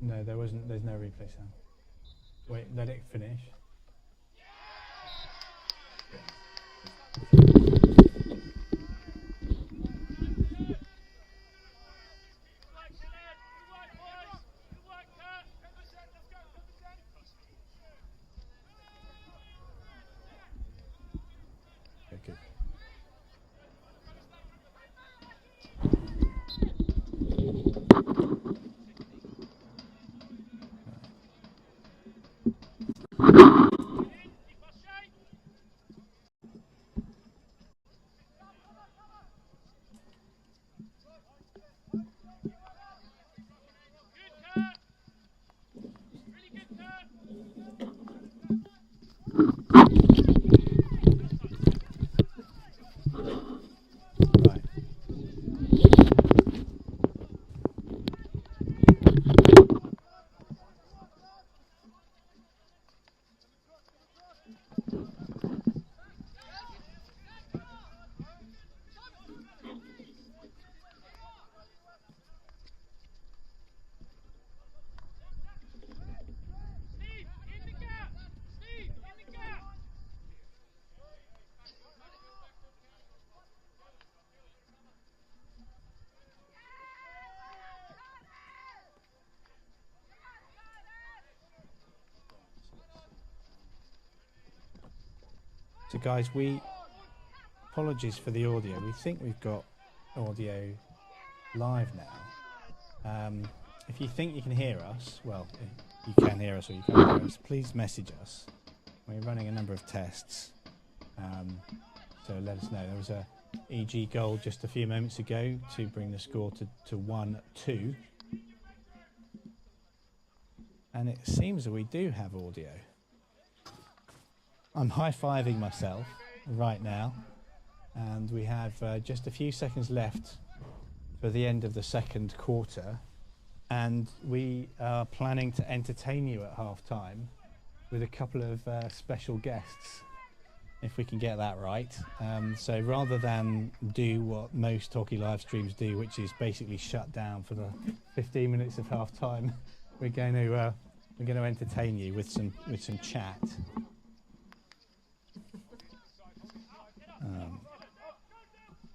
No, there wasn't. There's no replay sound. Wait, let it finish. Okay. Right. So guys, apologies for the audio. We think we've got audio live now. If you think you can hear us, well, you can hear us or you can't hear us, please message us. We're running a number of tests, so let us know. There was a EG goal just a few moments ago to bring the score to 1-2. And it seems that we do have audio. I'm high-fiving myself right now, and we have just a few seconds left for the end of the second quarter, and we are planning to entertain you at half-time with a couple of special guests, if we can get that right. So rather than do what most hockey live streams do, which is basically shut down for the 15 minutes of half-time, we're going to entertain you with some chat.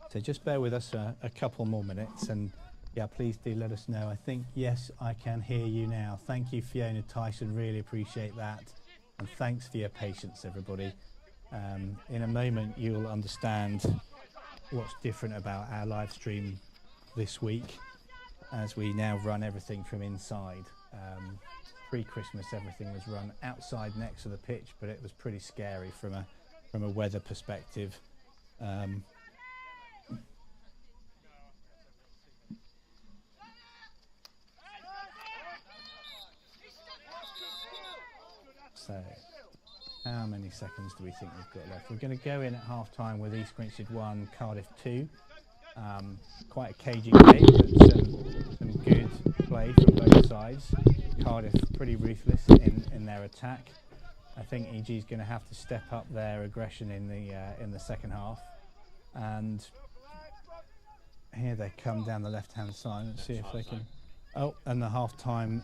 So just bear with us a couple more minutes, and yeah, please do let us know. I think, yes, I can hear you now. Thank you, Fiona Tyson, really appreciate that. And thanks for your patience, everybody. In a moment, you'll understand what's different about our live stream this week, as we now run everything from inside. Pre-Christmas, everything was run outside next to the pitch, but it was pretty scary from a weather perspective. So, how many seconds do we think we've got left? We're going to go in at half-time with East Grinstead 1, Cardiff 2. Quite a cagey game, but some good play from both sides. Cardiff pretty ruthless in their attack. I think EG is going to have to step up their aggression in the second half. And here they come down the left-hand side. Let's see if they can. Oh, and the half-time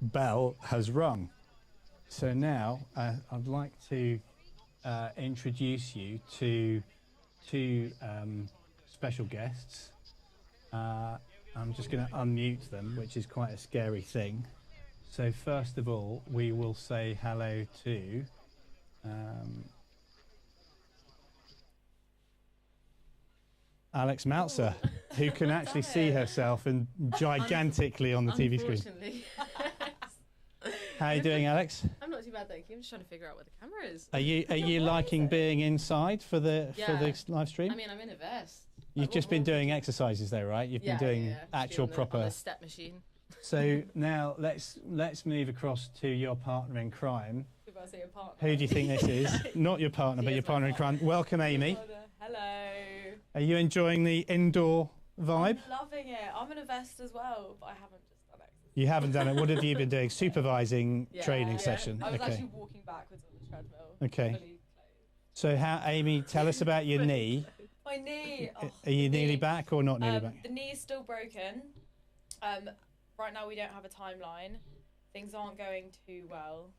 bell has rung. So now I'd like to introduce you to two special guests. I'm just going to unmute them, which is quite a scary thing. So first of all, we will say hello to Alex Meltzer, who can actually see herself and gigantically on the TV screen. How are you doing, Alex? I'm not too bad, thank you. I'm just trying to figure out where the camera is. Are you liking being inside for the live stream? I mean, I'm in a vest. You've just been doing exercises though, right? You've been doing actual proper. On the step machine. So now let's move across to your partner in crime. If I say your partner. Who do you think this is? Not your partner, but your partner in crime. Welcome, Amy. Hello. Are you enjoying the indoor vibe? I'm loving it. I'm in a vest as well, but I haven't just done exercise. You haven't done it. What have you been doing? Supervising training session. I was actually walking backwards on the treadmill. Okay. So Amy, tell us about your knee. My knee. Are you nearly back or not nearly back? The knee is still broken. right now we don't have a timeline. Things aren't going too well.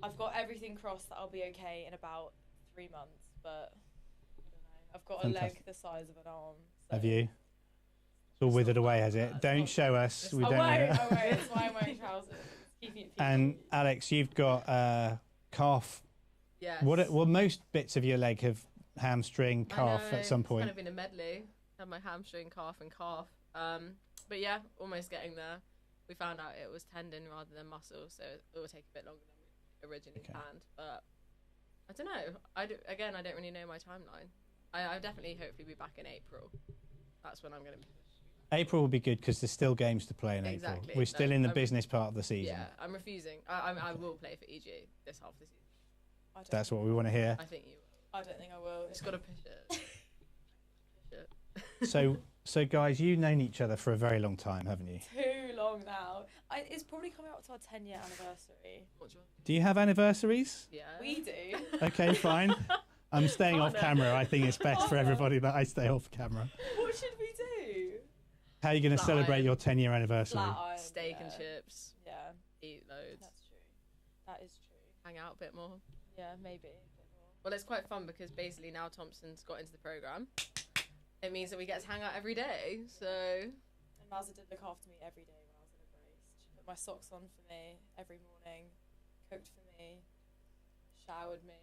I've got everything crossed that I'll be okay in about 3 months, but I don't know. I've got a leg the size of an arm. So Have you? It's all withered away, has it? Don't show us. We don't know. I won't. That's why I'm wearing trousers. Keeping it And Alex, you've got calf. Yes. Well, most bits of your leg have hamstring, calf I know, at some it's point. kind of been a medley. Had my hamstring, calf, and calf. But yeah, almost getting there. We found out it was tendon rather than muscle, so it will take a bit longer than we originally planned. But I don't know. I don't really know my timeline. I'll definitely, hopefully, be back in April. That's when I'm going to be. April will be good because there's still games to play in April. We're still in the business part of the season. Yeah, I'm refusing. I will play for EG this half the season. That's what we want to hear. I think you will. I don't think I will. Just got to push it. So guys, you've known each other for a very long time, haven't you? Too long now. It's probably coming up to our 10-year anniversary. Do you have anniversaries? Yeah. We do. Okay, fine. I'm staying off camera. I think it's best for everybody that I stay off camera. What should we do? How are you going to celebrate your 10-year anniversary? Flat iron, Steak and chips. Yeah. Eat loads. That's true. That is true. Hang out a bit more. Yeah, maybe a bit more. Well, it's quite fun because basically now Thompson's got into the programme. It means that we get to hang out every day, so... And Mazza did look after me every day when I was in a brace. She put my socks on for me every morning, cooked for me, showered me.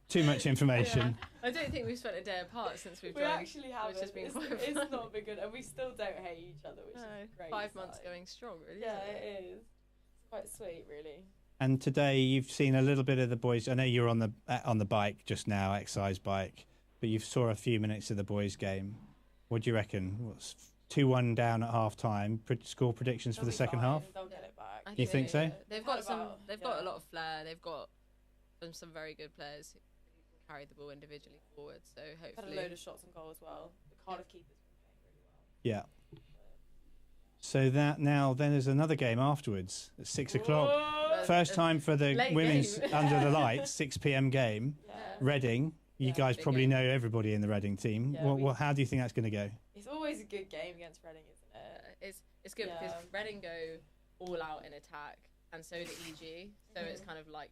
Too much information. Yeah. I don't think we've spent a day apart since we've We joined. actually haven't. It's not been good, and we still don't hate each other, which is great. 5 months going strong, really. Yeah, it is. It's quite sweet, really. And today you've seen a little bit of the boys. I know you're on the bike just now, exercise bike, but you saw a few minutes of the boys' game. What do you reckon? What's 2-1 down at half time? Score predictions for the second half? They'll get it back. You think so? They've got a lot of flair. They've got some very good players who can carry the ball individually forward. So hopefully, had a load of shots on goal as well. The Cardiff keeper's been playing really well. Yeah. So then there's another game afterwards at 6 o'clock. First time for the women's under the lights, 6 p.m. game. Yeah. Reading. You guys probably know everybody in the Reading team. Yeah, how do you think that's going to go? It's always a good game against Reading, isn't it? It's good because Reading go all out in attack, and so do EG. So it's kind of like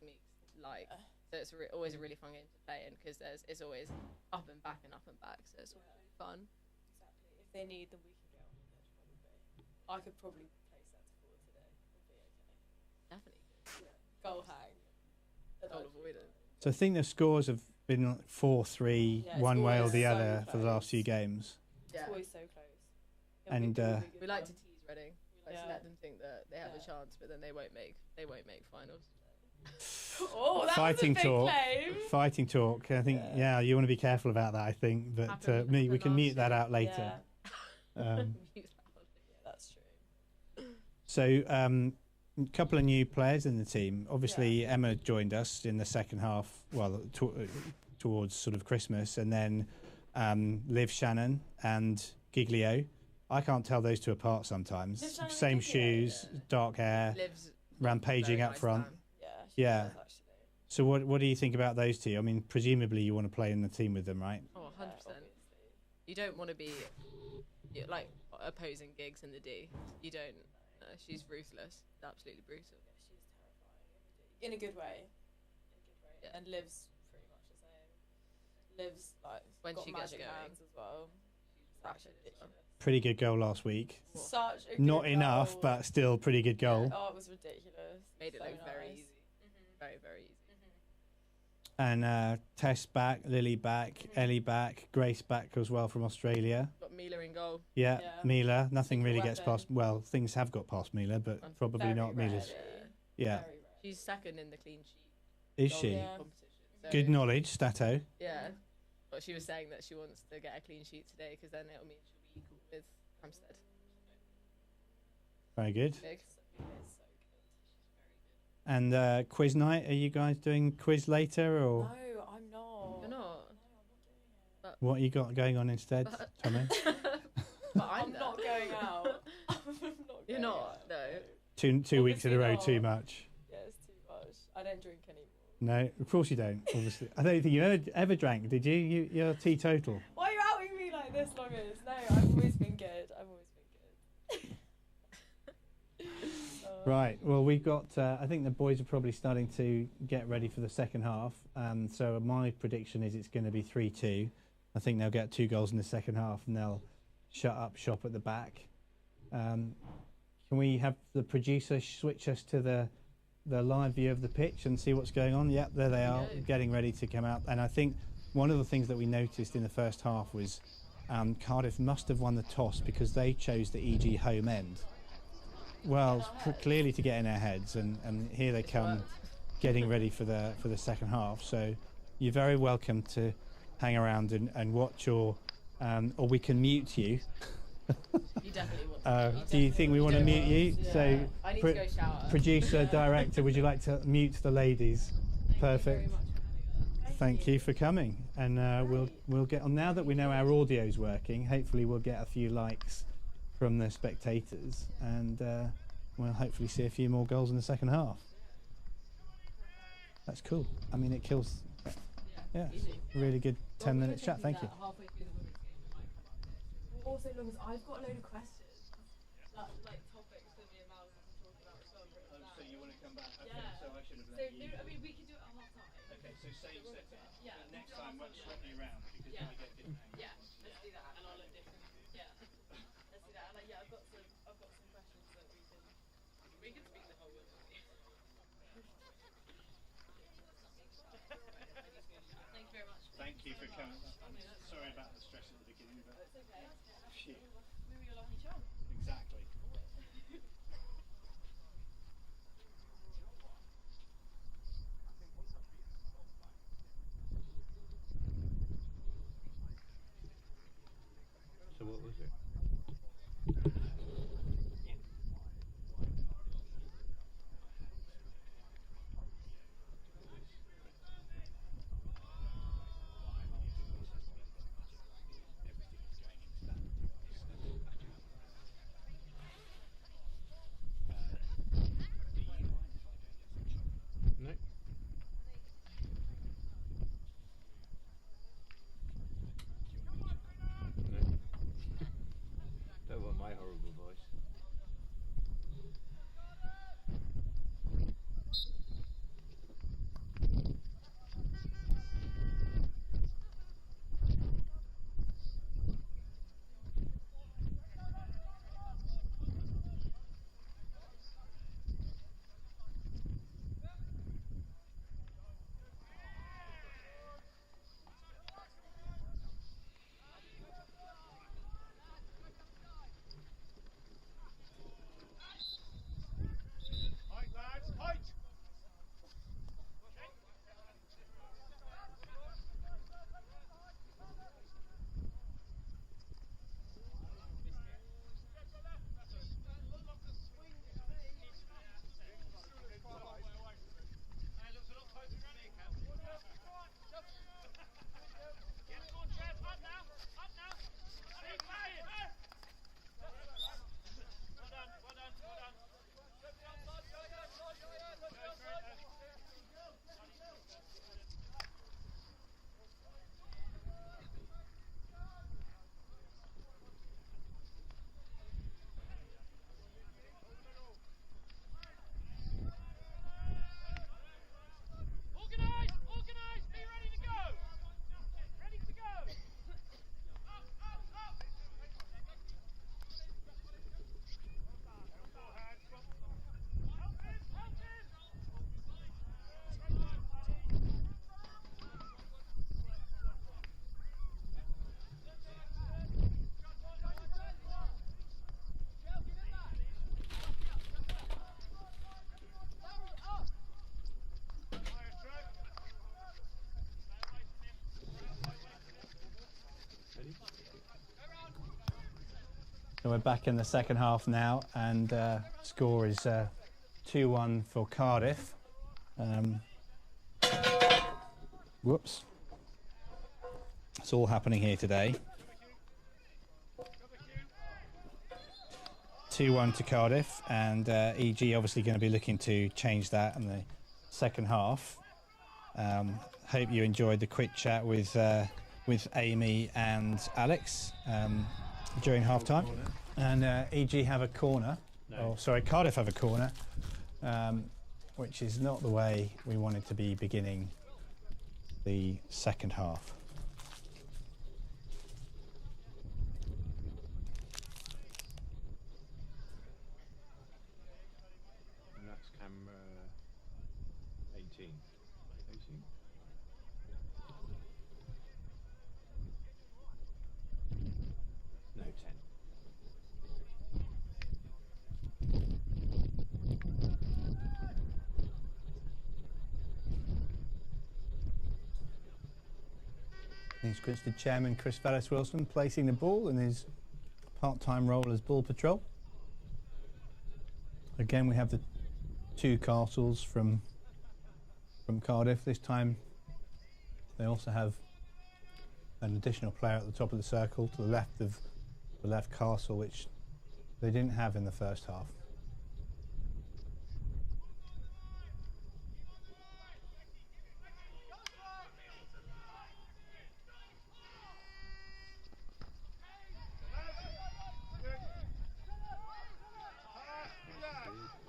so it's always a really fun game to play in because it's always up and back and up and back. So it's really fun. Exactly. If they need them, we can get on the pitch probably. I could probably play centre forward today. It'll be okay. Definitely. Yeah. Goal hang. Goal avoidance. So I think the scores have been 4-3 one way or the other for the last few games. It's always so close. And we like to tease Reading. We like to let them think that they have a chance, but then they won't make finals. Oh, that fighting was a big talk. claim. Fighting talk. I think you want to be careful about that. I think, but we can mute that out later. Yeah. That's true. So, a couple of new players in the team. Obviously, Emma joined us in the second half. Well, towards sort of Christmas, and then Liv Shannon and Giglio. I can't tell those two apart sometimes. Same shoes, dark hair, Liv's rampaging up front. Yeah. So what do you think about those two? I mean, presumably you want to play in the team with them, right? Oh, 100%. You don't want to be like opposing gigs in the D. You don't. She's ruthless. Absolutely brutal. She's terrifying. In a good way. Yeah. And Liv's pretty much the same. Liv's like when got she gets magic going hands as well. That's ridiculous. Pretty good goal last week. Such a good Not enough, goal. but still pretty good goal. Yeah. Oh, it was ridiculous. Made it so look very nice. easy. Very, very easy. And Tess back, Lily back, Ellie back, Grace back as well from Australia. Got Mila in goal. Yeah, Mila. Nothing really gets weapon. past. Well, things have got past Mila, but probably Very not Mila's. rarely. Yeah. Very rarely. She's second in the clean sheet. Is she? Yeah. Competition. So, Good knowledge, Stato. Yeah. But she was saying that she wants to get a clean sheet today because then it'll mean she'll be equal with Hampstead. Very good. Big. And quiz night. Are you guys doing quiz later, or No, I'm not. You're not. what you got going on instead, Tommy? But I'm not going out. I'm not You're going not. out. No. Two weeks in a row, Obviously too not. much. Yeah, it's too much. I don't drink anymore. No, of course you don't. Obviously, I don't think you ever drank, did you? You're teetotal. Why are you outing me like this, Longers? No, I've always been good. I've always been good. Right. Well, we've got. I think the boys are probably starting to get ready for the second half. So my prediction is it's going to be 3-2. I think they'll get 2 goals in the second half, and they'll shut up shop at the back. Can we have the producer switch us to the live view of the pitch and see what's going on? Yep, there they are, getting ready to come out. And I think one of the things that we noticed in the first half was Cardiff must have won the toss because they chose the EG home end. Well, clearly to get in our heads, and here they come, getting ready for the second half. So you're very welcome to hang around and watch, or we can mute you. You definitely want to. Do you think we want to mute you? Yeah. So, I need to go shower. Producer, director, would you like to mute the ladies? Perfect. Thank you for coming, and we'll get on now that we know our audio's working. Hopefully, we'll get a few likes from the spectators, and we'll hopefully see a few more goals in the second half. That's cool. I mean, it kills. Yeah, really good 10 minutes chat. Thank you. Also, long as I've got a load of questions, like topics that me and Mal have been talking about as well. So you want to come back? Okay, Yeah. so I should have So, let you. I mean, we could do it at half time. Okay, so same setting. Yeah. But next time, won't swap me around because then we get different angles. Yeah, let's do that, and I'll look different. Yeah, let's do that. And yeah, I've got some questions that we can speak the whole way. Thank you very much. Thank you for coming. I'm sorry about the stress at the beginning, but It's okay. shit. Maybe you're lucky charm. Exactly. So what was it? No. No. Don't want my horrible voice. So we're back in the second half now, and score is 2-1 for Cardiff. Whoops. It's all happening here today. 2-1 to Cardiff, and EG obviously going to be looking to change that in the second half. Hope you enjoyed the quick chat with Amy and Alex during half time. And EG have a corner. No. Oh, sorry, Cardiff have a corner, which is not the way we wanted to be beginning the second half. And that's camera 18. 18? No, 10. He's Grinstead chairman Chris Vallis Wilson placing the ball in his part-time role as ball patrol. Again, we have the two castles from Cardiff. This time they also have an additional player at the top of the circle to the left of the left castle, which they didn't have in the first half.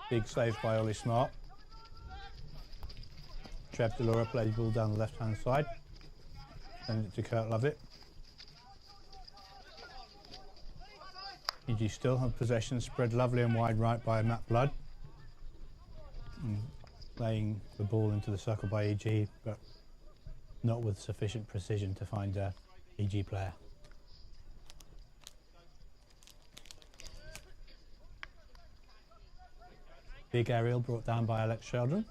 Big save by Ollie Smart. Trev Delora plays the ball down the left-hand side. Send it to Kurt Lovett. EG still have possession, spread lovely and wide right by Matt Blood. And playing the ball into the circle by EG, but not with sufficient precision to find a EG player. Big aerial brought down by Alex Sheldon.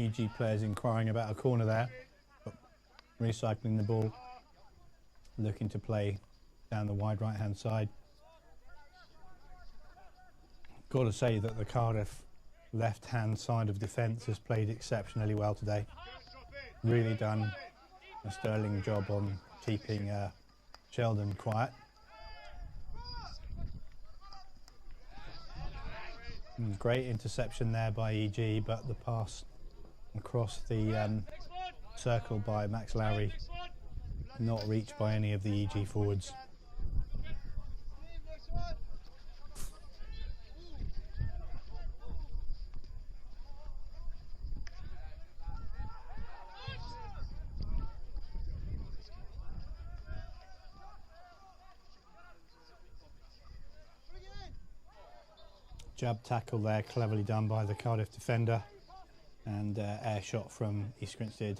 EG players inquiring about a corner there, but recycling the ball, looking to play down the wide right hand side. Got to say that the Cardiff left hand side of defence has played exceptionally well today. Really done a sterling job on keeping Sheldon quiet. Great interception there by EG, but the pass across the circle by Max Lowry not reached by any of the EG forwards. Jab tackle there, cleverly done by the Cardiff defender. And air shot from East Grinstead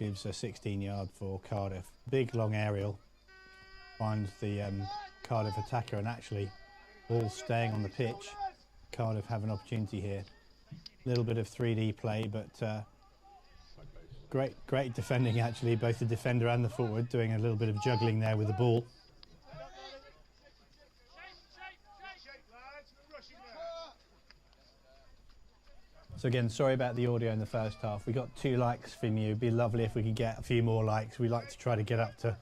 gives a 16-yard for Cardiff. Big long aerial finds the Cardiff attacker, and actually all staying on the pitch. Cardiff have an opportunity here. A little bit of 3D play, but great defending actually, both the defender and the forward doing a little bit of juggling there with the ball. So again, sorry about the audio in the first half. We got 2 likes from you. It'd be lovely if we could get a few more likes. We like to try to get up to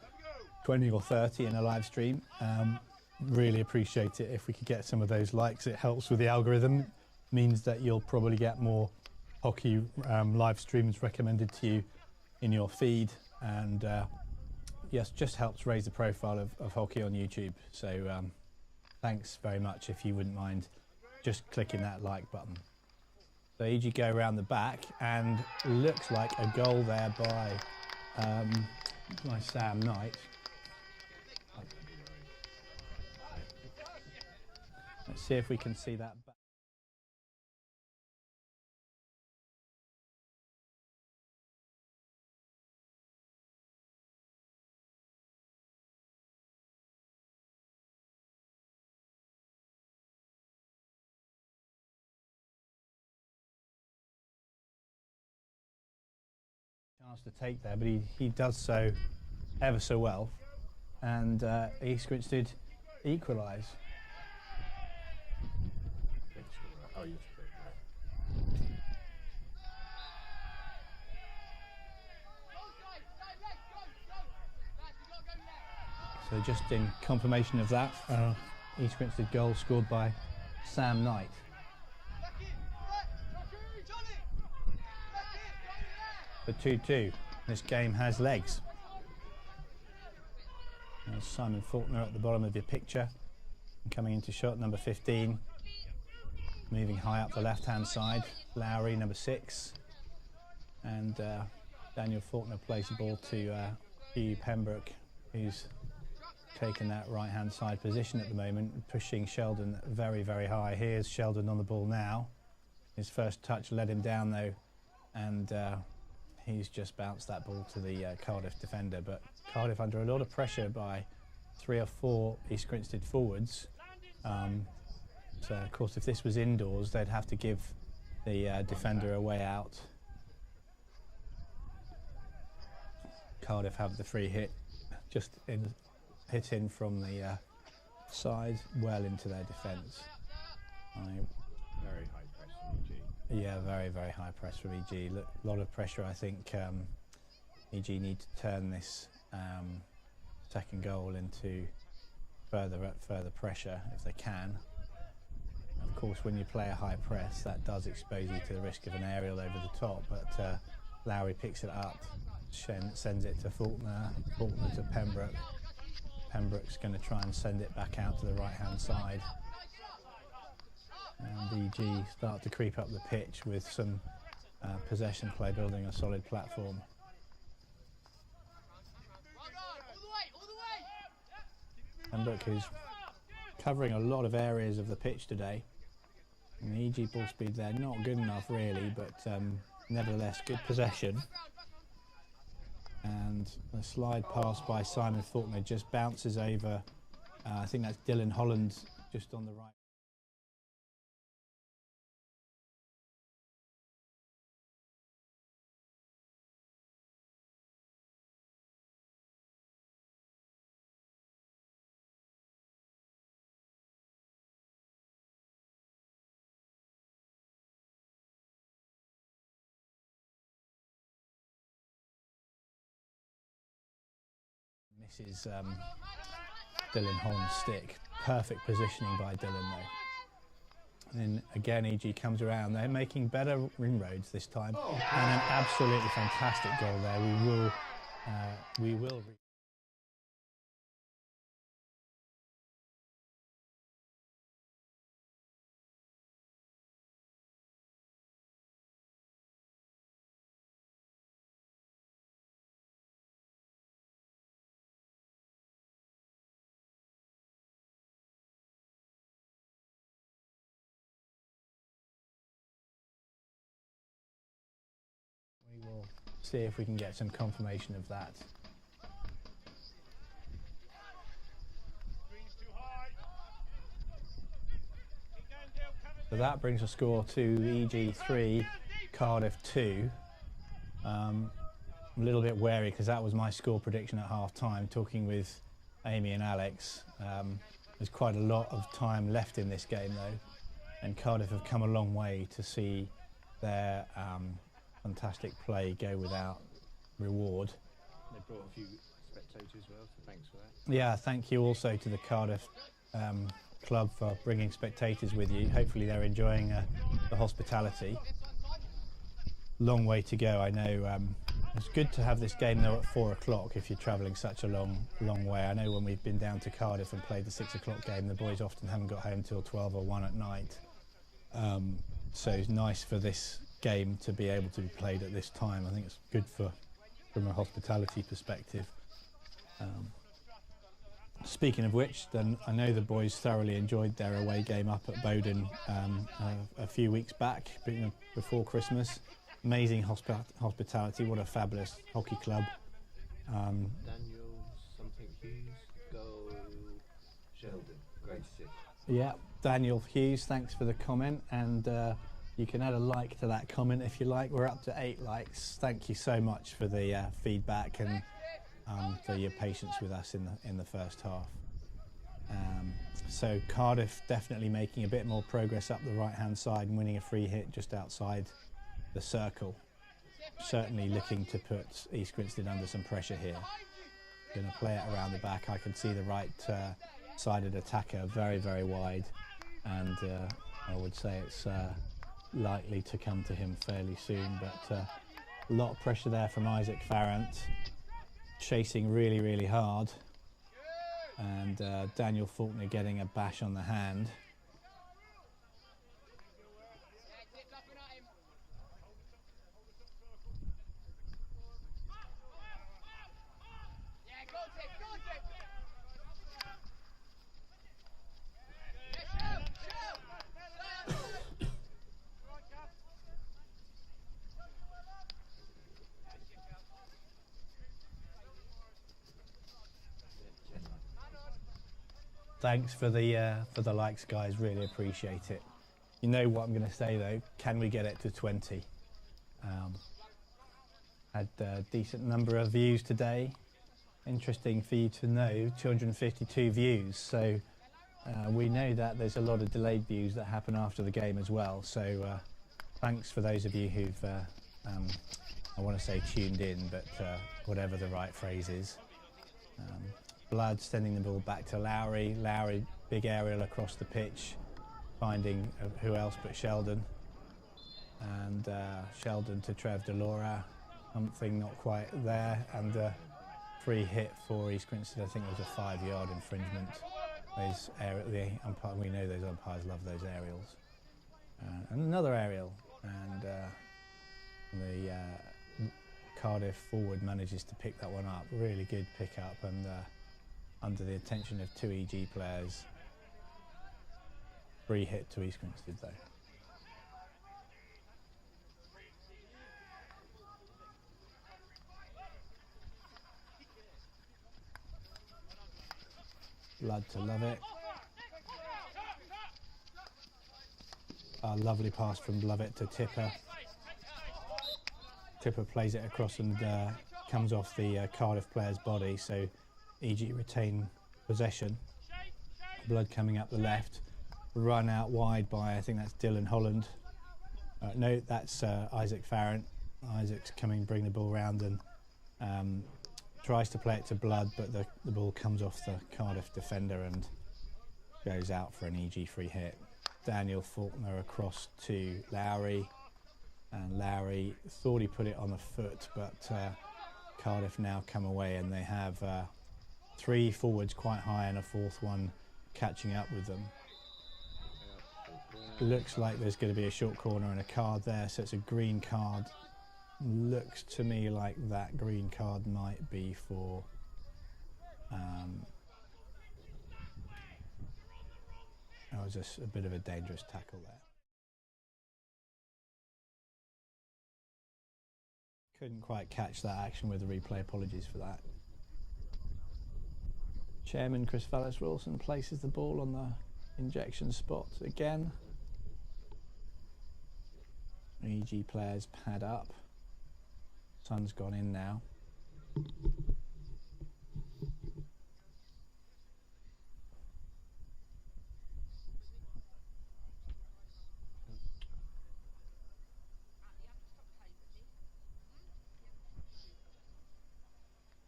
20 or 30 in a live stream. Really appreciate it if we could get some of those likes. It helps with the algorithm. Means that you'll probably get more hockey live streams recommended to you in your feed. And yes, just helps raise the profile of hockey on YouTube. So thanks very much if you wouldn't mind just clicking that like button. So EG go around the back, and looks like a goal there by Sam Knight. Let's see if we can see that back. Chance to take there, but he does so ever so well, and East Grinstead equalise. So just in confirmation of that, East Grinstead goal scored by Sam Knight. For 2-2, this game has legs. There's Simon Faulkner at the bottom of your picture, coming into shot number 15, moving high up the left-hand side. Lowry, number 6, and Daniel Faulkner plays the ball to Hugh Pembroke, who's taken that right-hand side position at the moment, pushing Sheldon very, very high. Here's Sheldon on the ball now. His first touch led him down though, and he's just bounced that ball to the Cardiff defender. But Cardiff under a lot of pressure by 3 or 4 East Grinstead forwards. So of course, if this was indoors, they'd have to give the defender a way out. Cardiff have the free hit, just hit in from the side, well into their defence. Very high press from EG. Yeah, very, very high press from EG. A lot of pressure. I think EG need to turn this second goal into further pressure if they can. Of course, when you play a high press, that does expose you to the risk of an aerial over the top, but Lowry picks it up, sends it to Faulkner, Faulkner to Pembroke. Pembroke's going to try and send it back out to the right-hand side. And EG start to creep up the pitch with some possession play, building a solid platform. Pembroke who's covering a lot of areas of the pitch today. And the EG ball speed there, not good enough really, but nevertheless good possession. And a slide pass by Simon Faulkner just bounces over, I think that's Dylan Holland just on the right. Misses Dylan Holland's stick. Perfect positioning by Dylan though. And then again EG comes around. They're making better inroads this time. And an absolutely fantastic goal there. We will see if we can get some confirmation of that. So that brings a score to EG 3, Cardiff 2. I'm a little bit wary because that was my score prediction at half time, talking with Amy and Alex. There's quite a lot of time left in this game though, and Cardiff have come a long way to see their fantastic play go without reward. They brought a few spectators as well, so thanks for that. Yeah, thank you also to the Cardiff club for bringing spectators with you. Hopefully they're enjoying the hospitality. Long way to go, I know. It's good to have this game though at 4 o'clock if you're travelling such a long way. I know when we've been down to Cardiff and played the 6 o'clock game, the boys often haven't got home till 12 or 1 at night. So it's nice for this game to be able to be played at this time. I think it's good from a hospitality perspective. Speaking of which, then I know the boys thoroughly enjoyed their away game up at Bowden a few weeks back, before Christmas. Amazing hospitality. What a fabulous hockey club. Daniel something Hughes, go Sheldon, Grinstead. Yeah, Daniel Hughes, thanks for the comment, and you can add a like to that comment if you like. We're up to 8 likes. Thank you so much for the feedback and for your patience with us in the first half. So Cardiff definitely making a bit more progress up the right-hand side and winning a free hit just outside the circle. Certainly looking to put East Grinstead under some pressure here. Going to play it around the back. I can see the right-sided attacker very, very wide, and I would say it's likely to come to him fairly soon. But a lot of pressure there from Isaac Farrant, chasing really, really hard, and Daniel Faulkner getting a bash on the hand. Thanks for the likes, guys. Really appreciate it. You know what I'm going to say though? Can we get it to 20? Had a decent number of views today. Interesting for you to know, 252 views. So we know that there's a lot of delayed views that happen after the game as well. So thanks for those of you who've, I want to say tuned in, but whatever the right phrase is. Blood sending the ball back to Lowry. Lowry, big aerial across the pitch, finding who else but Sheldon. And Sheldon to Trev Delora. Something not quite there. And free hit for East Grinstead. I think it was a 5-yard infringement. Those the umpire, we know those umpires love those aerials. And another aerial. And the Cardiff forward manages to pick that one up. Really good pick up, and under the attention of 2 EG players. Free hit to East Grinstead though. Blood to Lovett. A lovely pass from Lovett to Tipper. Tipper plays it across and comes off the Cardiff player's body, so EG retain possession. Blood coming up the left, run out wide by, I think that's Dylan Holland. No, that's Isaac Farrant. Isaac's coming, bring the ball round and tries to play it to Blood, but the ball comes off the Cardiff defender and goes out for an EG free hit. Daniel Faulkner across to Lowry, and Lowry thought he put it on the foot, but Cardiff now come away and they have 3 forwards quite high and a 4th one catching up with them. Looks like there's going to be a short corner and a card there, so it's a green card. Looks to me like that green card might be for that was just a bit of a dangerous tackle there. Couldn't quite catch that action with the replay, apologies for that. Chairman Chris Vallis-Wilson places the ball on the injection spot again. EG players pad up. Sun's gone in now.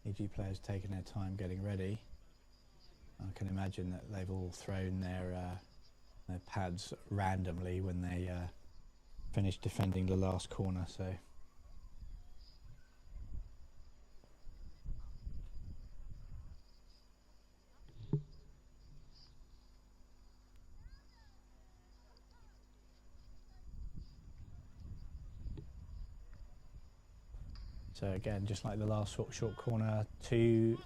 EG players taking their time getting ready. I can imagine that they've all thrown their pads randomly when they finished defending the last corner. So again, just like the last short corner, 2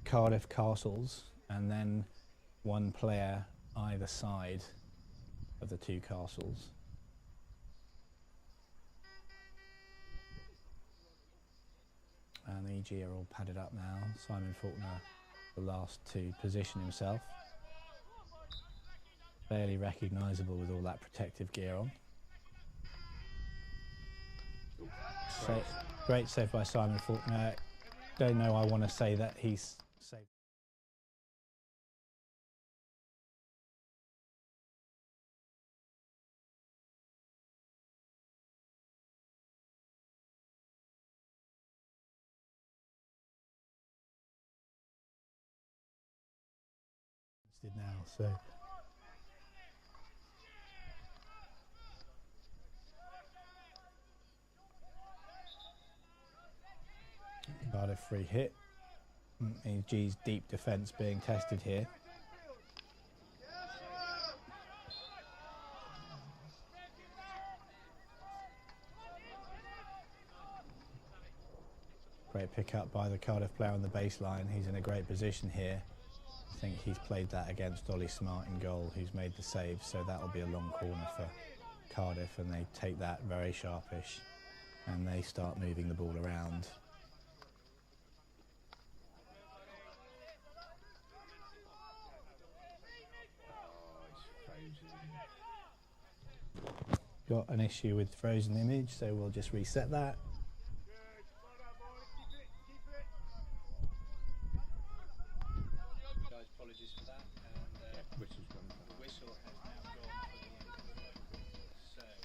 Cardiff Castles, and then 1 player either side of the 2 Castles. And the EG are all padded up now. Simon Faulkner, the last to position himself. Fairly recognisable with all that protective gear on. So, great save by Simon Faulkner. Don't know, I want to say that he's saved. Grinstead now, so Cardiff free hit. EG's deep defence being tested here. Great pick up by the Cardiff player on the baseline. He's in a great position here. I think he's played that against Ollie Smart in goal, who's made the save, so that will be a long corner for Cardiff, and they take that very sharpish and they start moving the ball around. Got an issue with frozen image, so we'll just reset that. Guys, apologies for that. And the whistle has now gone for the end. So just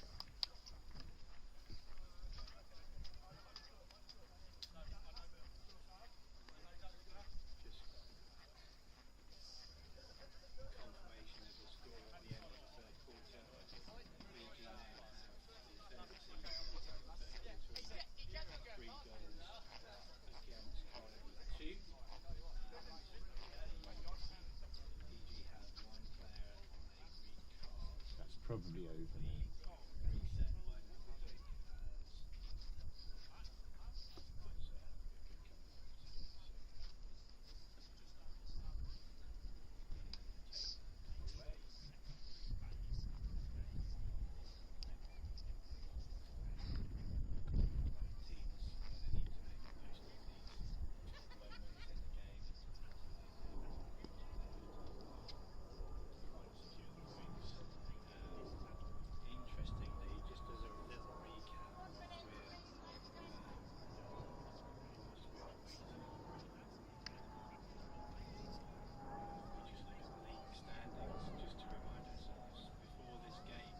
confirmation of the score at the end of the third quarter. EG now have the third team in the third quarter, 3 goals against Cardiff with 2. EG had 1 player on a green card. That's probably over. The reset line, I think, interestingly, just as a little recap, we just look at the league standings just to remind ourselves. Before this game,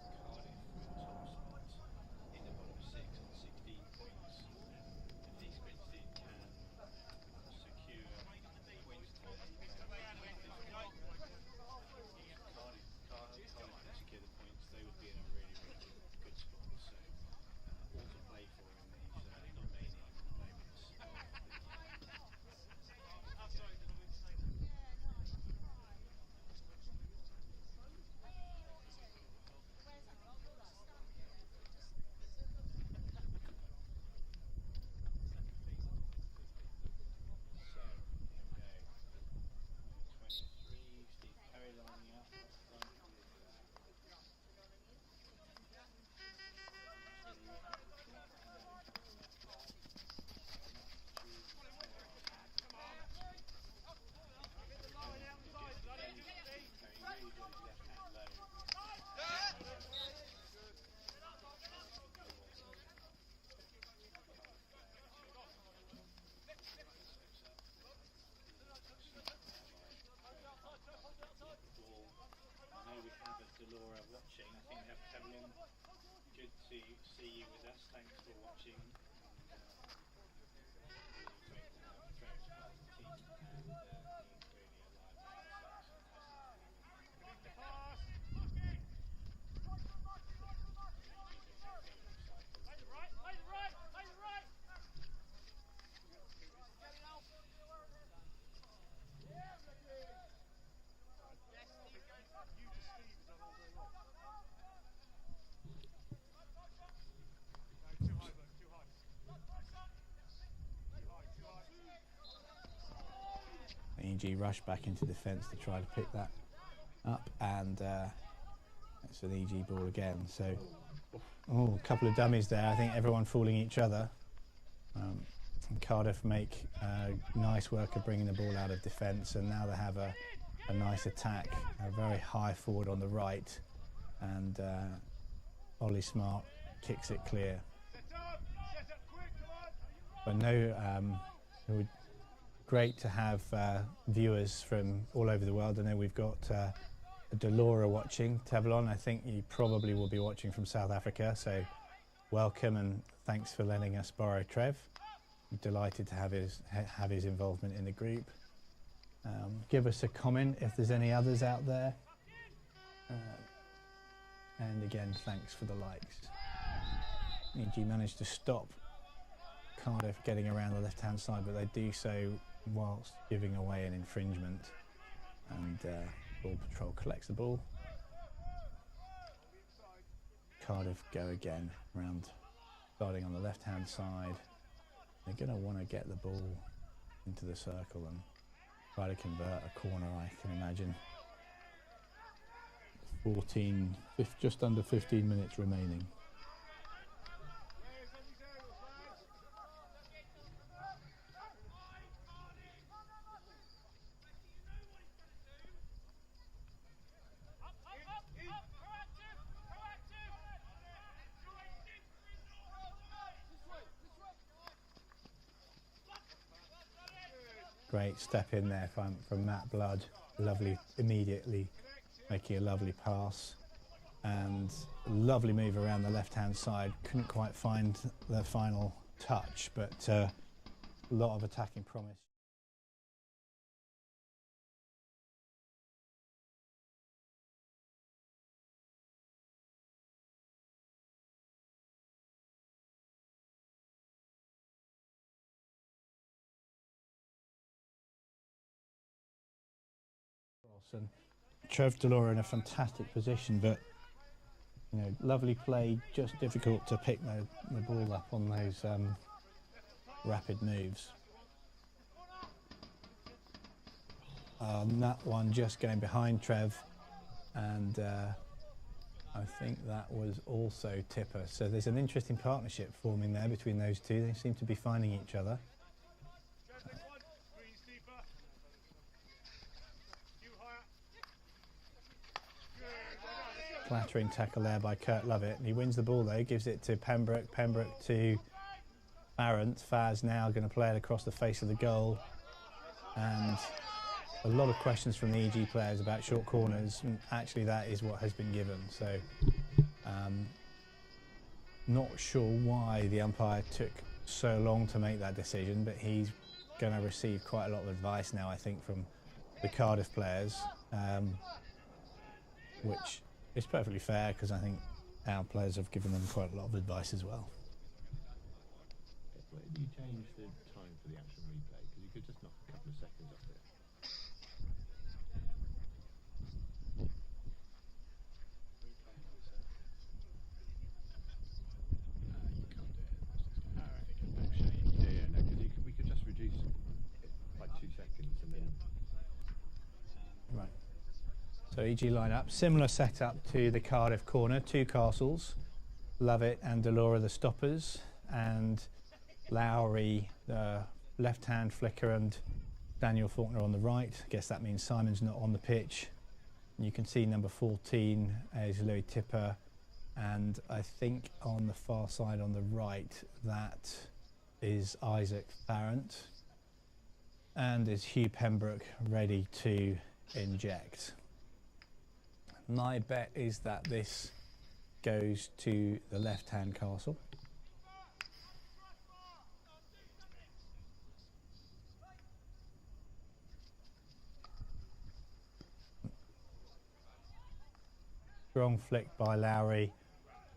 Cardiff were top spot in the bottom 6 on 16 points. If these Grinstead can secure points today, Cardiff can secure the points, they would be in a really, really good spot. So all to play for in these remaining moments of the So, here we go. 23, Steve Perry lining up front with I know we have a Delora watching. I think we have Kevlin. Good to see you with us. Thanks for watching. Really great to have Trev as part of the team, and he's really alive and EG rush back into defence to try to pick that up, and it's an EG ball again. So, a couple of dummies there. I think everyone fooling each other. And Cardiff make nice work of bringing the ball out of defence, and now they have a nice attack, a very high forward on the right, and Ollie Smart kicks it clear. But no, it would great to have viewers from all over the world. I know we've got Delora watching, Tevlon. I think you probably will be watching from South Africa, so welcome and thanks for letting us borrow Trev. I'm delighted to have his involvement in the group. Give us a comment if there's any others out there. And again, thanks for the likes. EG managed to stop Cardiff getting around the left-hand side, but they do so whilst giving away an infringement. And Ball Patrol collects the ball. Cardiff go again round, starting on the left-hand side. They're going to want to get the ball into the circle and try to convert a corner, I can imagine. just under 15 minutes remaining. Great step in there from Matt Blood. Lovely, immediately making a lovely pass. And lovely move around the left-hand side. Couldn't quite find the final touch, but a lot of attacking promise. And Trev Delora in a fantastic position, but you know, lovely play, just difficult to pick the ball up on those rapid moves. That one just going behind Trev, and I think that was also Tipper. So there's an interesting partnership forming there between those two. They seem to be finding each other. Clattering tackle there by Kurt Lovett, and he wins the ball though, gives it to Pembroke, Pembroke to Farrant. Faz now going to play it across the face of the goal, and a lot of questions from the EG players about short corners, and actually that is what has been given. So not sure why the umpire took so long to make that decision, but he's going to receive quite a lot of advice now, I think, from the Cardiff players, which it's perfectly fair, because I think our players have given them quite a lot of advice as well. Where do you change the time for the action replay? Because you could just knock a couple of seconds off it. You can't do it. Yeah, no, because we could just reduce it by 2 seconds and then. Right. So EG line-up, similar setup to the Cardiff corner, two Castles, Lovett and Delora the stoppers, and Lowry the left-hand flicker and Daniel Faulkner on the right. I guess that means Simon's not on the pitch. And you can see number 14 is Louis Tipper, and I think on the far side on the right that is Isaac Farrant, and is Hugh Pembroke ready to inject. My bet is that this goes to the left-hand Castle. Strong flick by Lowry.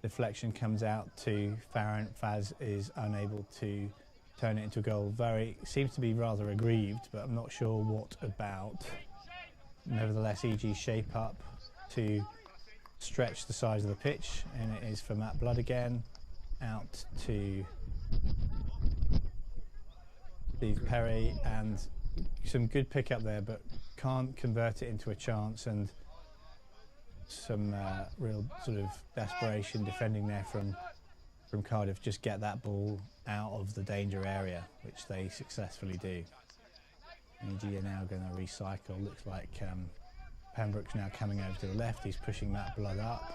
Deflection comes out to Farrant. Faz is unable to turn it into a goal. Seems to be rather aggrieved, but I'm not sure what about. Nevertheless, EG shape up to stretch the size of the pitch, and it is for Matt Blood again, out to Steve Perry, and some good pick up there, but can't convert it into a chance, and some real sort of desperation defending there from Cardiff. Just get that ball out of the danger area, which they successfully do. EG are now going to recycle. Looks like Pembroke's now coming over to the left. He's pushing Matt Blood up.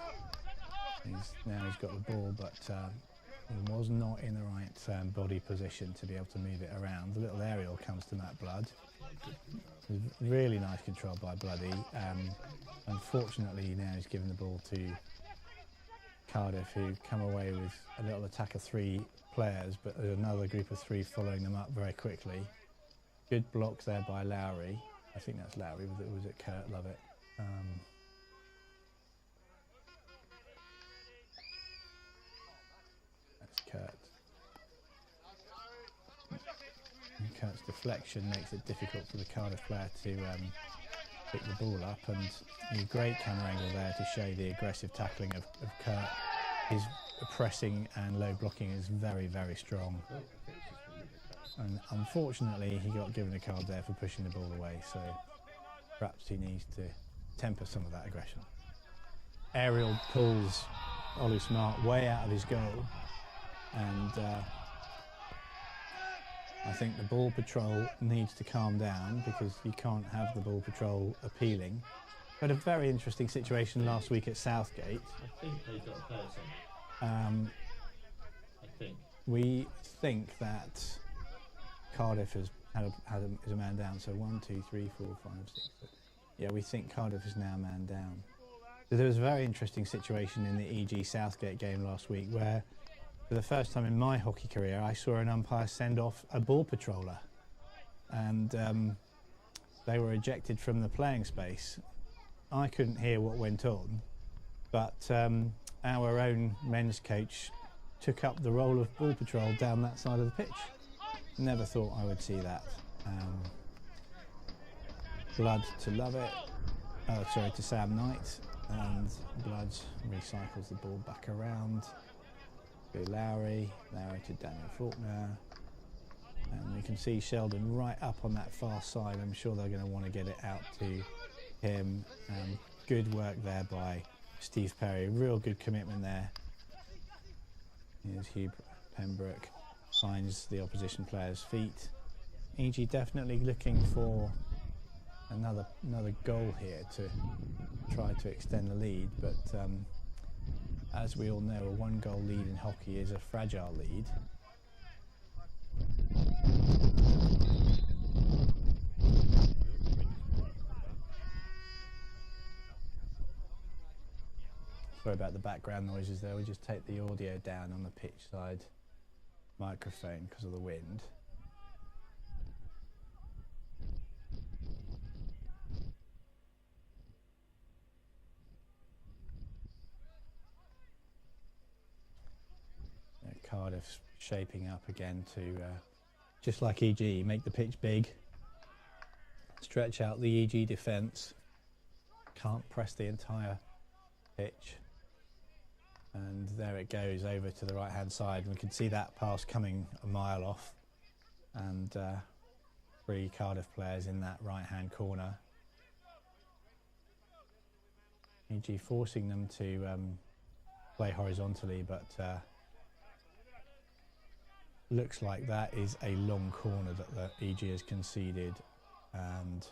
He's got the ball, but he was not in the right body position to be able to move it around. The little aerial comes to Matt Blood. Really nice control by Bloody. Unfortunately, now he's given the ball to Cardiff, who come away with a little attack of 3 players, but there's another group of 3 following them up very quickly. Good block there by Lowry. I think that's Lowry. Was it Kurt? Love it. That's Kurt. And Kurt's deflection makes it difficult for the Cardiff player to pick the ball up, and a great camera angle there to show the aggressive tackling of Kurt. His pressing and low blocking is very, very strong. And unfortunately, he got given a card there for pushing the ball away, so perhaps he needs to temper some of that aggression. Aerial pulls Olu Smart way out of his goal, and I think the ball patrol needs to calm down, because you can't have the ball patrol appealing. But a very interesting situation last week at Southgate. I think they got a player somewhere. I think. We think that Cardiff is a man down. So 1, 2, 3, 4, 5, 6. Yeah, we think Cardiff is now man down. So there was a very interesting situation in the EG Southgate game last week where, for the first time in my hockey career, I saw an umpire send off a ball patroller, and they were ejected from the playing space. I couldn't hear what went on, but our own men's coach took up the role of ball patrol down that side of the pitch. Never thought I would see that. Blood to Love It. Sorry, to Sam Knight, and Blood recycles the ball back around to Lowry to Daniel Faulkner, and we can see Sheldon right up on that far side. I'm sure they're going to want to get it out to him. Good work there by Steve Perry, real good commitment there. Here's Hugh Pembroke, finds the opposition player's feet. EG definitely looking for another goal here to try to extend the lead, but as we all know, a one-goal lead in hockey is a fragile lead. Sorry about the background noises there. We just take the audio down on the pitch side microphone because of the wind. Cardiff's shaping up again to, just like EG, make the pitch big, stretch out the EG defence, can't press the entire pitch, and there it goes over to the right hand side. We can see that pass coming a mile off, and 3 Cardiff players in that right hand corner. EG forcing them to play horizontally, but looks like that is a long corner that the EG has conceded, and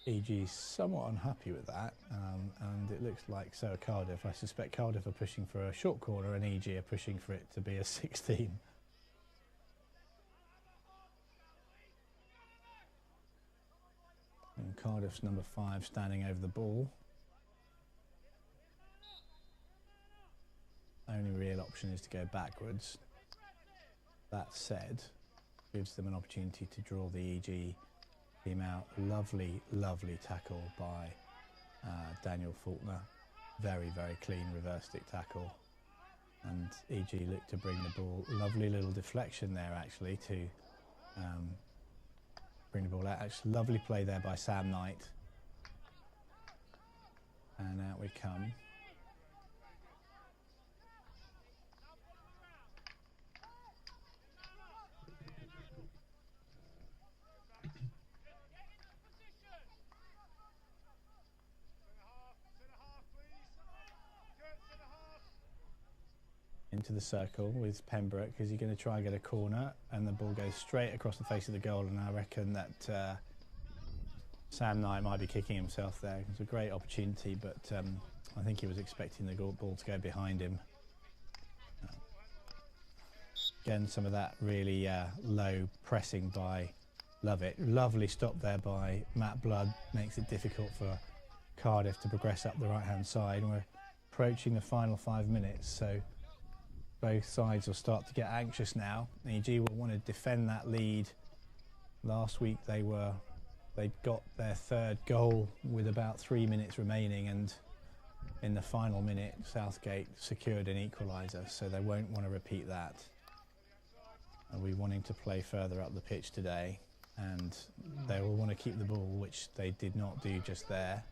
EG is somewhat unhappy with that, and it looks like so are Cardiff. I suspect Cardiff are pushing for a short corner and EG are pushing for it to be a 16. And Cardiff's number 5 standing over the ball. Only real option is to go backwards. That said, gives them an opportunity to draw the EG team out. Lovely, lovely tackle by Daniel Faulkner. Very, very clean reverse stick tackle. And EG look to bring the ball. Lovely little deflection there, actually, to bring the ball out. Actually, lovely play there by Sam Knight. And out we come. Into the circle with Pembroke. Is he going to try and get a corner? And the ball goes straight across the face of the goal, and I reckon that Sam Knight might be kicking himself there. It was a great opportunity, but I think he was expecting the ball to go behind him. Again, some of that really low pressing by Lovett. Lovely stop there by Matt Blood. Makes it difficult for Cardiff to progress up the right-hand side. And we're approaching the final 5 minutes, so both sides will start to get anxious now. EG will want to defend that lead Last week they'd got their third goal with about 3 minutes remaining, and in the final minute Southgate secured an equaliser, so they won't want to repeat that. And we're wanting to play further up the pitch today, and they will want to keep the ball, which they did not do just there.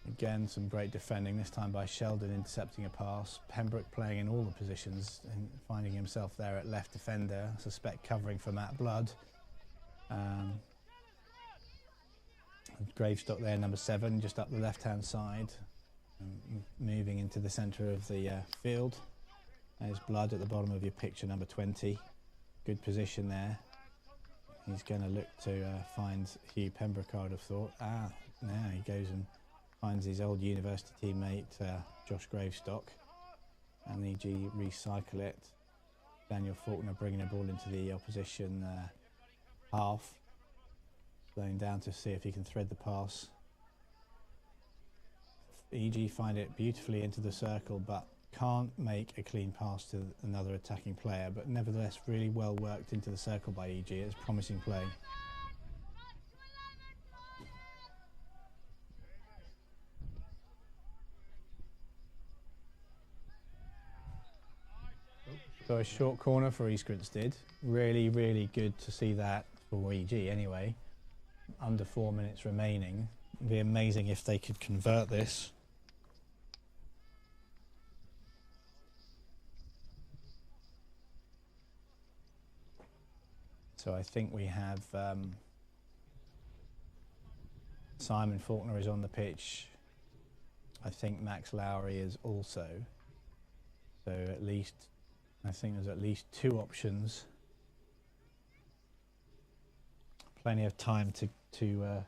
Again, some great defending, this time by Sheldon intercepting a pass. Pembroke playing in all the positions and finding himself there at left defender, I suspect covering for Matt Blood. Gravestock there, number 7, just up the left-hand side, moving into the centre of the field. There's Blood at the bottom of your picture, number 20. Good position there. He's going to look to find Hugh Pembroke, I'd have thought. Now he goes and finds his old university teammate Josh Gravestock, and EG recycle it. Daniel Faulkner bringing the ball into the opposition half, slowing down to see if he can thread the pass. EG find it beautifully into the circle, but can't make a clean pass to another attacking player, but nevertheless really well worked into the circle by EG. It's promising play. So a short corner for East Grinstead. Really, really good to see that for EG anyway. Under 4 minutes remaining. It'd be amazing if they could convert this. So I think we have Simon Faulkner is on the pitch. I think Max Lowry is also. So at least, I think there's at least 2 options. Plenty of time to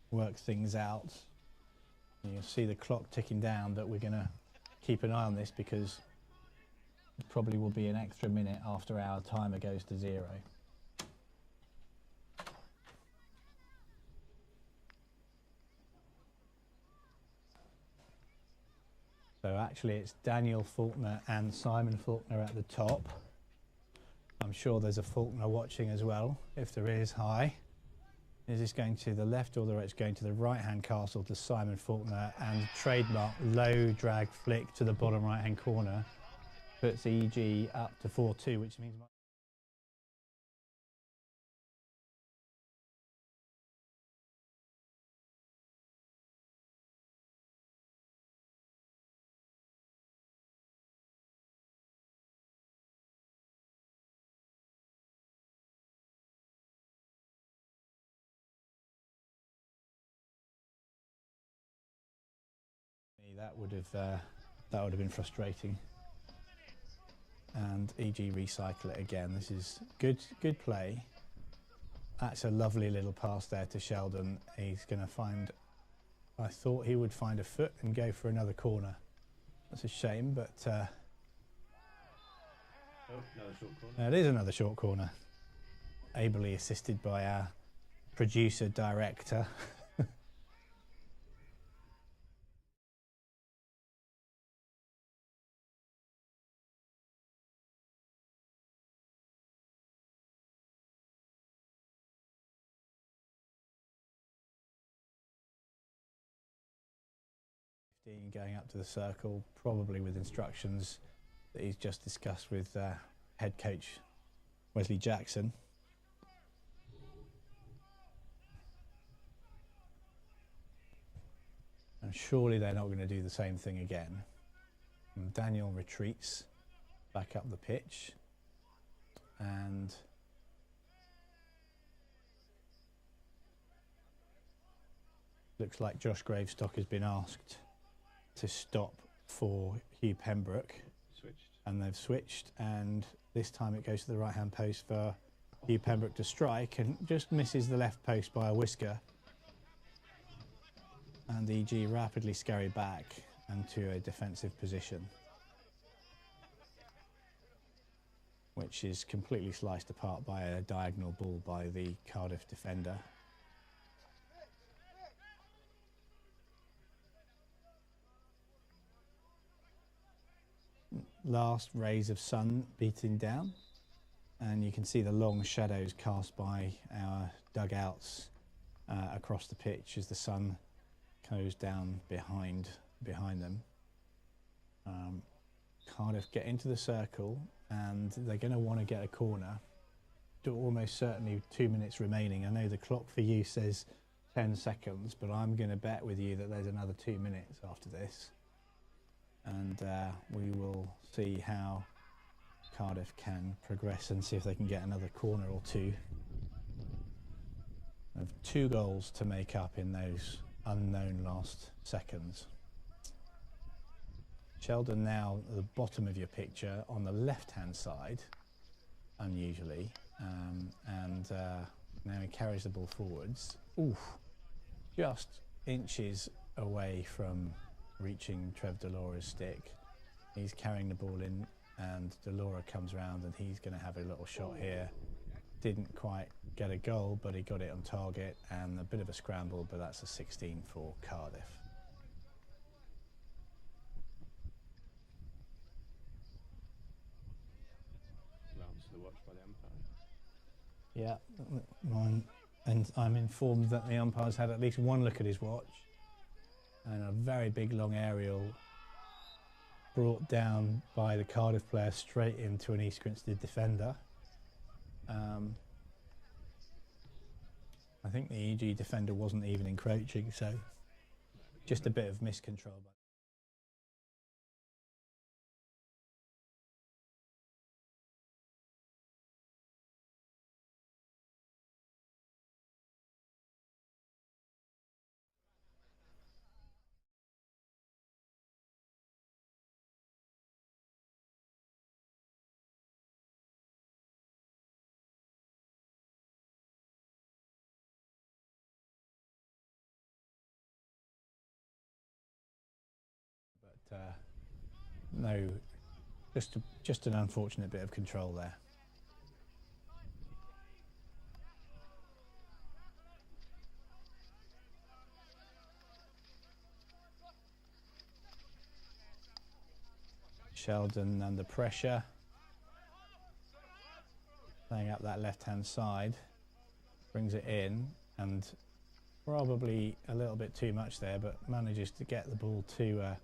work things out. You'll see the clock ticking down, but we're going to keep an eye on this because it probably will be an extra minute after our timer goes to 0. So actually it's Daniel Faulkner and Simon Faulkner at the top. I'm sure there's a Faulkner watching as well, if there is. Hi. Is this going to the left or the right? It's going to the right-hand castle to Simon Faulkner, and trademark low drag flick to the bottom right-hand corner puts EG up to 4-2, which means... That would have been frustrating. And EG recycle it again. This is good play. That's a lovely little pass there to Sheldon. He's going to find... I thought he would find a foot and go for another corner. That's a shame, but... another short corner. It is another short corner. Ably assisted by our producer director. Going up to the circle, probably with instructions that he's just discussed with head coach Wesley Jackson. And surely they're not going to do the same thing again. And Daniel retreats back up the pitch, and looks like Josh Gravestock has been asked to stop for Hugh Pembroke. Switched. And they've switched, and this time it goes to the right hand post for Hugh Pembroke to strike, and just misses the left post by a whisker. And EG rapidly scurry back into a defensive position, which is completely sliced apart by a diagonal ball by the Cardiff defender. last rays of sun beating down, and you can see the long shadows cast by our dugouts across the pitch as the sun goes down behind them. Cardiff get into the circle, and they're going to want to get a corner. Almost certainly 2 minutes remaining. I know the clock for you says 10 seconds, but I'm going to bet with you that there's another 2 minutes after this. And we will see how Cardiff can progress and see if they can get another corner or two. They have 2 goals to make up in those unknown last seconds. Sheldon now at the bottom of your picture on the left-hand side, unusually, and now he carries the ball forwards. Oof, just inches away from reaching Trev Delora's stick. He's carrying the ball in, and Delora comes round, and he's going to have a little shot here. Didn't quite get a goal, but he got it on target, and a bit of a scramble, but that's a 16 for Cardiff. The watch by the umpire. Yeah, mine, and I'm informed that the umpire's had at least one look at his watch, and a very big long aerial brought down by the Cardiff player straight into an East Grinstead defender. I think the EG defender wasn't even encroaching, so just a bit of miscontrol. But no, just an unfortunate bit of control there. Sheldon under pressure, playing up that left-hand side, brings it in, and probably a little bit too much there, but manages to get the ball to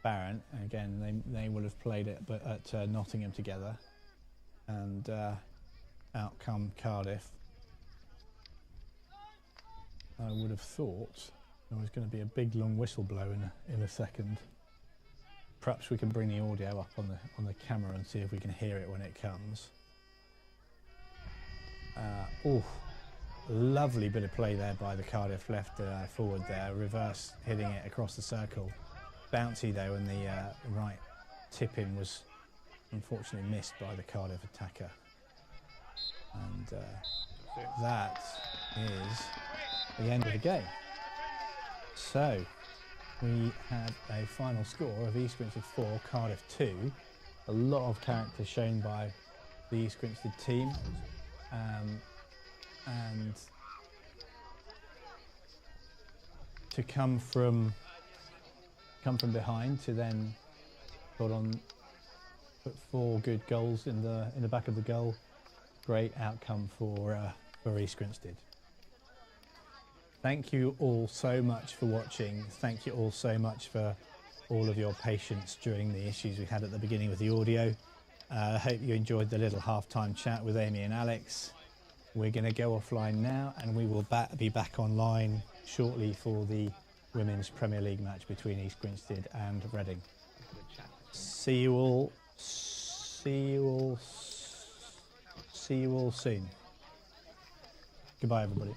Barron. Again, they would have played it, but at Nottingham together, and out come Cardiff. I would have thought there was going to be a big long whistle blow in a second. Perhaps we can bring the audio up on the camera and see if we can hear it when it comes. Oh, lovely bit of play there by the Cardiff left forward there, reverse hitting it across the circle. Bouncy though, and the right tip-in was unfortunately missed by the Cardiff attacker. And that is the end of the game. So we had a final score of East Grinstead 4, Cardiff 2. A lot of character shown by the East Grinstead team, and to come from behind to then put 4 good goals in the back of the goal. Great outcome for East Grinstead. Thank you all so much for watching. Thank you all so much for all of your patience during the issues we had at the beginning with the audio. I hope you enjoyed the little half-time chat with Amy and Alex. We're going to go offline now, and we will be back online shortly for the Women's Premier League match between East Grinstead and Reading. See you all soon. Goodbye, everybody.